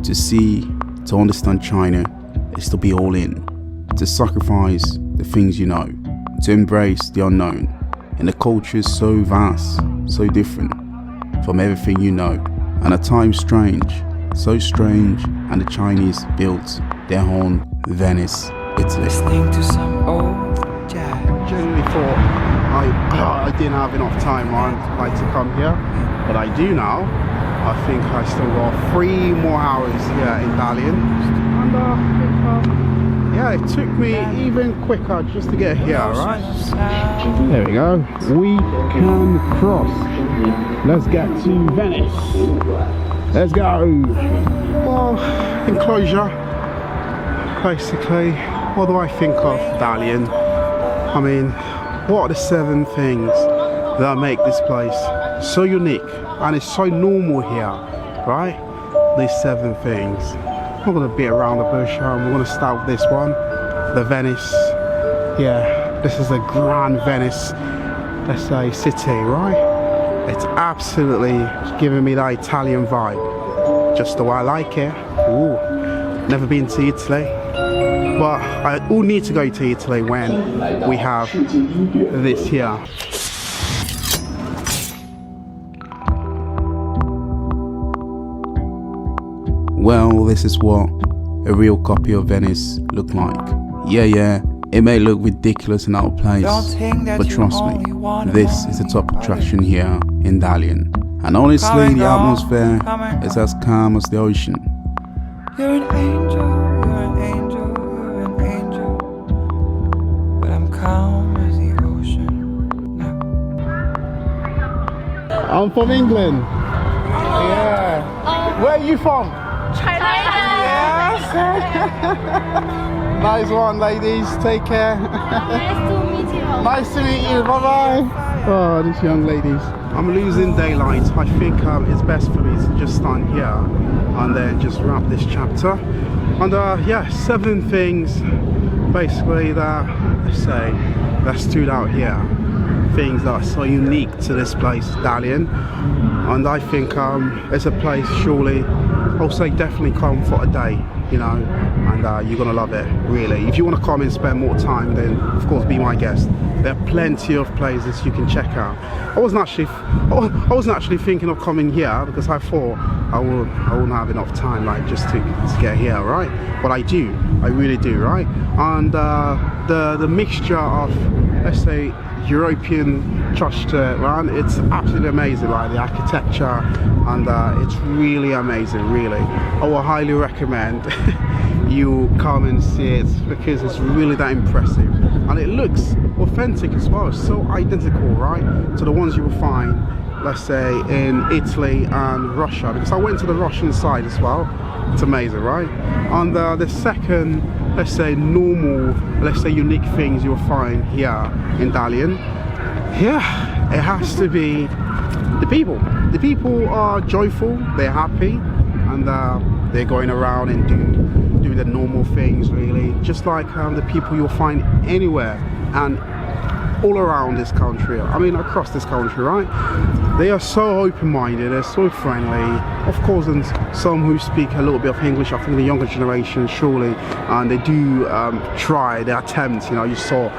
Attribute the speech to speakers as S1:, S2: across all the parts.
S1: To see, to understand China is to be all in, to sacrifice the things you know, to embrace the unknown. And the culture is so vast, so different from everything you know, and at times strange, so strange. And the Chinese built their own Venice, Italy.
S2: Listening to some old jazz.
S3: Genuinely thought I didn't have enough time like to come here, but I do now. I think I still got 3 more hours here in Dalian, and yeah, it took me even quicker just to get here, right? There we go. We can cross. Let's get to Venice. Let's go. Well, enclosure. Basically, what do I think of Dalian? I mean, what are the 7 things that make this place so unique and it's so normal here, right? These 7 things. I'm not gonna beat around the bush. We're gonna start with this one, the Venice. Yeah, this is a grand Venice, let's say, city, right? It's absolutely giving me that Italian vibe, just the way I like it. Ooh, never been to Italy, but I all need to go to Italy when we have this here.
S1: Well, this is what a real copy of Venice looked like. Yeah, it may look ridiculous and out of place, but trust me, this is the top attraction here in Dalian. And honestly, the atmosphere is as calm as the ocean.
S2: You're an angel, you're an angel, you're an angel, but I'm calm as the ocean now.
S3: I'm from England. Yeah. Where are you from?
S4: China.
S3: Yes. Nice one, ladies. Take care.
S4: Nice to meet you.
S3: Nice to meet you. Bye bye. Oh, these young ladies. I'm losing daylight. I think it's best for me to just stand here and then just wrap this chapter. And yeah, 7 things basically that, let's say, that stood out here. Things that are so unique to this place, Dalian. And I think it's a place, surely, I'll say definitely come for a day, you know, and you're gonna love it, really. If you want to come and spend more time, then of course be my guest. There are plenty of places you can check out. I wasn't actually thinking of coming here because I thought I wouldn't have enough time, like, just to get here, right? But I do, I really do, right? And the mixture of, let's say, European church to right? It's absolutely amazing, like the architecture, and it's really amazing, really. I will highly recommend you come and see it because it's really that impressive, and it looks authentic as well. It's so identical, right, to the ones you will find, let's say, in Italy and Russia, because I went to the Russian side as well. It's amazing, right? And the second, let's say, normal, let's say, unique things you'll find here in Dalian, yeah, it has to be the people. The people are joyful, they're happy, and they're going around and doing the normal things, really, just like the people you'll find anywhere and all around this country. I mean, across this country, right? They are so open-minded, they're so friendly. Of course, and some who speak a little bit of English, I think the younger generation, surely, and they do try, they attempt, you know. You saw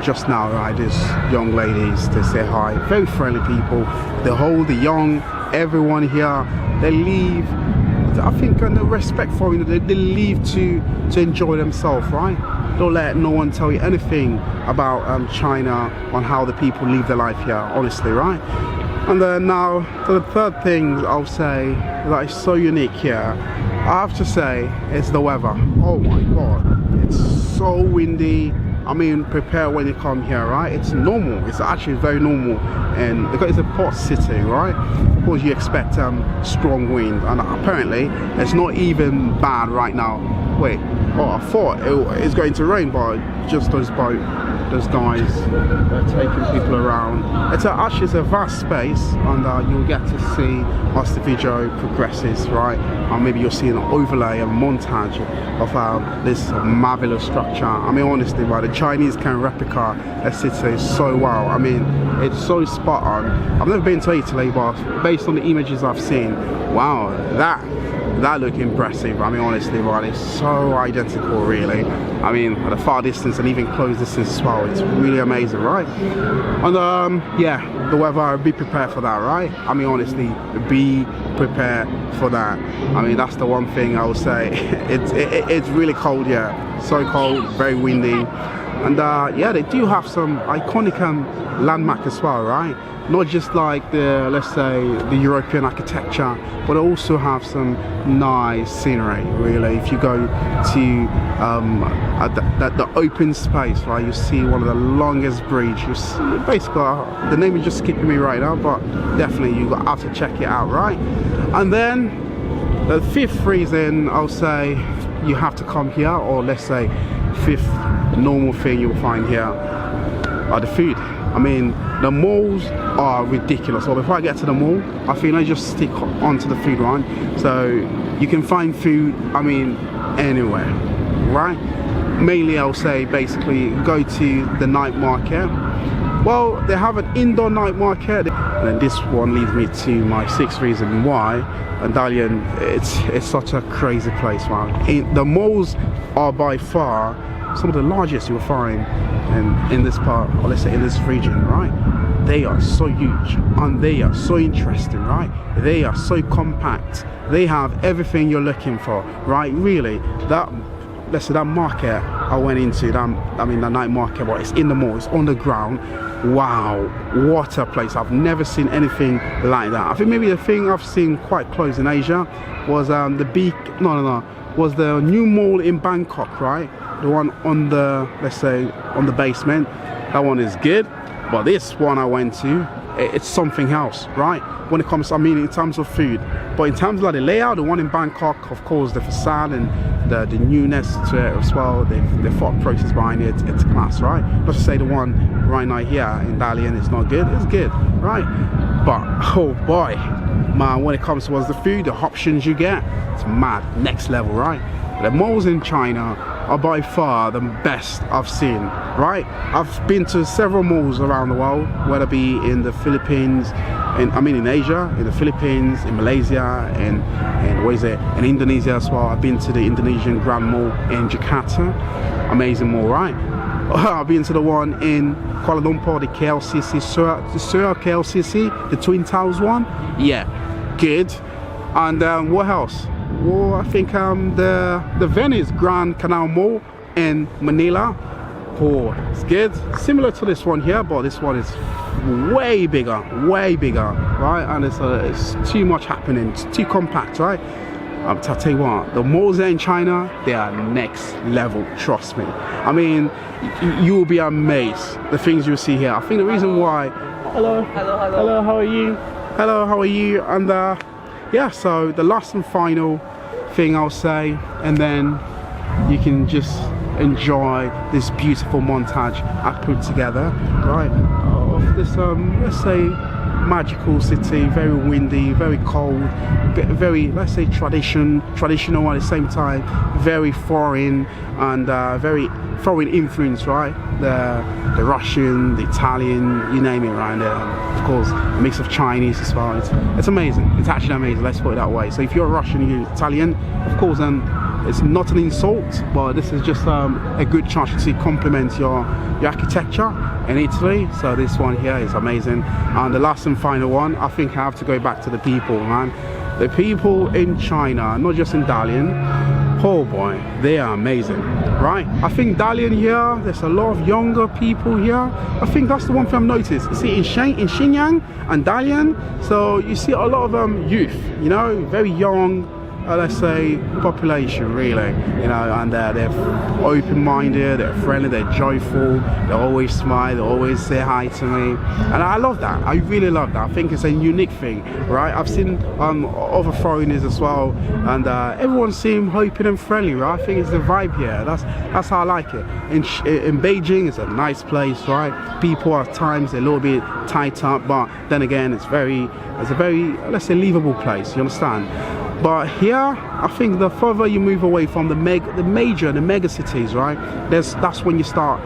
S3: just now, right, these young ladies, they say hi, very friendly people. The old, the young, everyone here, they leave, I think, and the respect for, you know, they leave to enjoy themselves, right? Don't let no one tell you anything about China, on how the people live their life here, honestly, right? And then now, the third thing I'll say that is so unique here, I have to say, is the weather. Oh my God, it's so windy. I mean, prepare when you come here, right? It's normal, it's actually very normal, and because it's a port city, right? Of course you expect strong wind, and apparently it's not even bad right now. Wait, oh, I thought it's going to rain, but just those guys are taking people around. It's a vast space, and you'll get to see as the video progresses, right? Or maybe you'll see an overlay, a montage of this marvelous structure. I mean, honestly, right, the Chinese can replica a city so well. I mean, it's so spot on. I've never been to Italy, but based on the images I've seen, wow, that look impressive. I mean, honestly, right, it's so identical, really. I mean, at a far distance and even close distance as well, it's really amazing, right? And yeah, the weather, be prepared for that, right? I mean, honestly, be prepared for that. I mean, that's the one thing I would say. It's really cold here, so cold, very windy. And yeah, they do have some iconic landmark as well, right? Not just like the, let's say, the European architecture, but also have some nice scenery, really. If you go to the open space, right, you see one of the longest bridge. You see, basically, the name is just skipping me right now, but definitely you have to check it out, right? And then the fifth reason I'll say you have to come here, or let's say fifth normal thing you'll find here, are the food. I mean, the malls are ridiculous. So before I get to the mall, I think I just stick onto the food, right? So you can find food, I mean, anywhere, right? Mainly I'll say basically go to the night market. Well, they have an indoor night market, and then this one leads me to my sixth reason why. And Dalian, it's such a crazy place, man. The malls are by far some of the largest you'll find in this part, or let's say in this region, right? They are so huge and they are so interesting, right? They are so compact. They have everything you're looking for, right? Really, that, let's say that market I went into, I mean the night market, but it's in the mall, it's on the ground. Wow, what a place. I've never seen anything like that. I think maybe the thing I've seen quite close in Asia was was the new mall in Bangkok, right? The one on the, let's say, on the basement. That one is good, but this one I went to, it's something else, right? When it comes, I mean, in terms of food, but in terms of like the layout, the one in Bangkok, of course, the facade and the newness to it as well, the thought process behind it, it's class, right? Not to say the one right now here in Dalian is not good, it's good, right? But oh boy, man, when it comes towards the food, the options you get, it's mad, next level, right? The malls in China are by far the best I've seen, right? I've been to several malls around the world, whether it be in the Philippines, in Asia, in the Philippines, in Malaysia, and what is it, in Indonesia as well. I've been to the Indonesian Grand Mall in Jakarta, amazing mall, right? I've been to the one in Kuala Lumpur, the KLCC, Seoul KLCC, the Twin Towers one, yeah, good. And what else? Well, I think the Venice Grand Canal Mall in Manila. Oh, it's good. Similar to this one here, but this one is way bigger, right? And it's too much happening. It's too compact, right? I'll tell you what, the malls there in China, they are next level, trust me. I mean, you will be amazed the things you'll see here. I think the reason why... Hello, how are you? Hello, how are you? And yeah, so the last and final thing I'll say, and then you can just enjoy this beautiful montage I put together, right, of this let's say magical city, very windy, very cold, very, let's say, traditional at the same time, very foreign, and very foreign influence, right? The Russian, the Italian, you name it, right? And of course a mix of Chinese as well. It's amazing. It's actually amazing, let's put it that way. So if you're Russian, you're Italian, of course, then it's not an insult, but this is just a good chance to complement your architecture in Italy. So this one here is amazing. And the last and final one, I think I have to go back to the people, man. The people in China, not just in Dalian, oh boy, they are amazing, right? I think Dalian here, there's a lot of younger people here. I think that's the one thing I've noticed. You see in Xinjiang and Dalian, so you see a lot of youth, you know, very young, let's say, population, really, you know, and they're open-minded, they're friendly, they're joyful, they always smile, they always say hi to me, and I love that. I really love that. I think it's a unique thing, right? I've seen other foreigners as well, and everyone seems open and friendly, right? I think it's the vibe here. That's how I like it. In Beijing, it's a nice place, right? People at times a little bit tight up, but then again, it's a very, let's say, livable place. You understand? But here, I think the further you move away from the mega cities, right? That's when you start,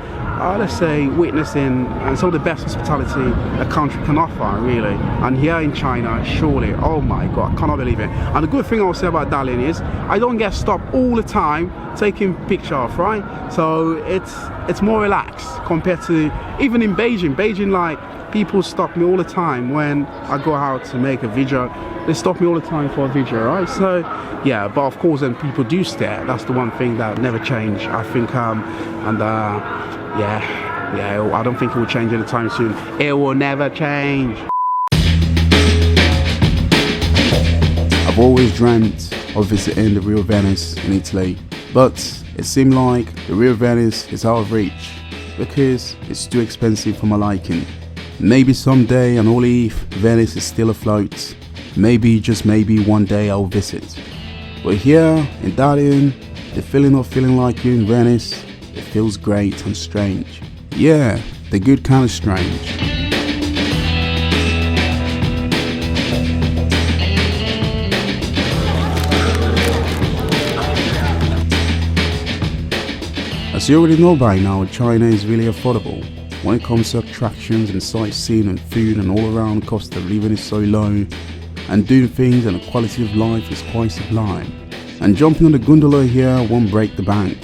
S3: let's say, witnessing some of the best hospitality a country can offer, really. And here in China, surely, oh my God, I cannot believe it. And the good thing I'll say about Dalian is I don't get stopped all the time taking pictures, right? So it's more relaxed compared to even in Beijing. Beijing, like, people stop me all the time when I go out to make a video. They stop me all the time for a video, right? So yeah, but of course when people do stare, that's the one thing that never change, I think. Yeah, I don't think it will change anytime soon. It will never change.
S1: I've always dreamt of visiting the real Venice in Italy, but it seemed like the real Venice is out of reach because it's too expensive for my liking. Maybe someday, and only if Venice is still afloat, maybe, just maybe, one day I'll visit. But here in Dalian, the feeling of feeling like you're in Venice, it feels great and strange. Yeah, the good kind of strange. As you already know by now, China is really affordable. When it comes to attractions and sightseeing and food, and all around, the cost of living is so low, and doing things and the quality of life is quite sublime. And jumping on the gondola here won't break the bank.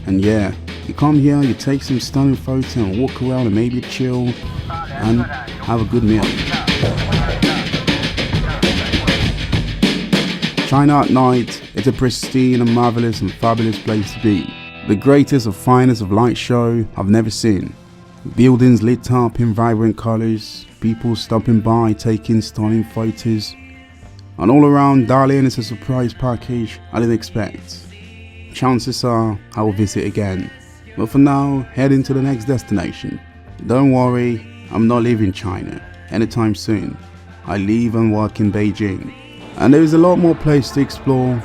S1: And yeah, you come here, you take some stunning photos and walk around and maybe chill and have a good meal. China at night, it's a pristine and marvelous and fabulous place to be. The greatest and finest of light show I've never seen. Buildings lit up in vibrant colors, people stopping by taking stunning photos, and all around Dalian is a surprise package I didn't expect. Chances are I will visit again, but for now, heading to the next destination. Don't worry, I'm not leaving China anytime soon. I live and work in Beijing, and there is a lot more place to explore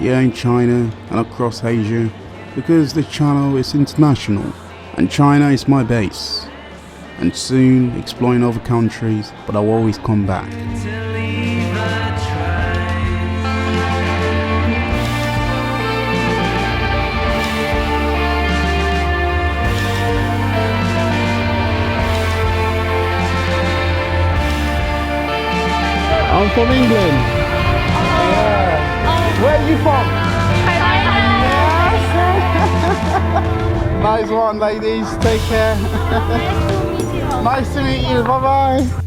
S1: here in China and across Asia, because the channel is international. And China is my base, and soon exploring other countries, but I'll always come back.
S3: I'm from England. Yeah. Where are you from? Nice one, ladies. Take care.
S4: Nice to meet you.
S3: Nice to meet you. Bye bye.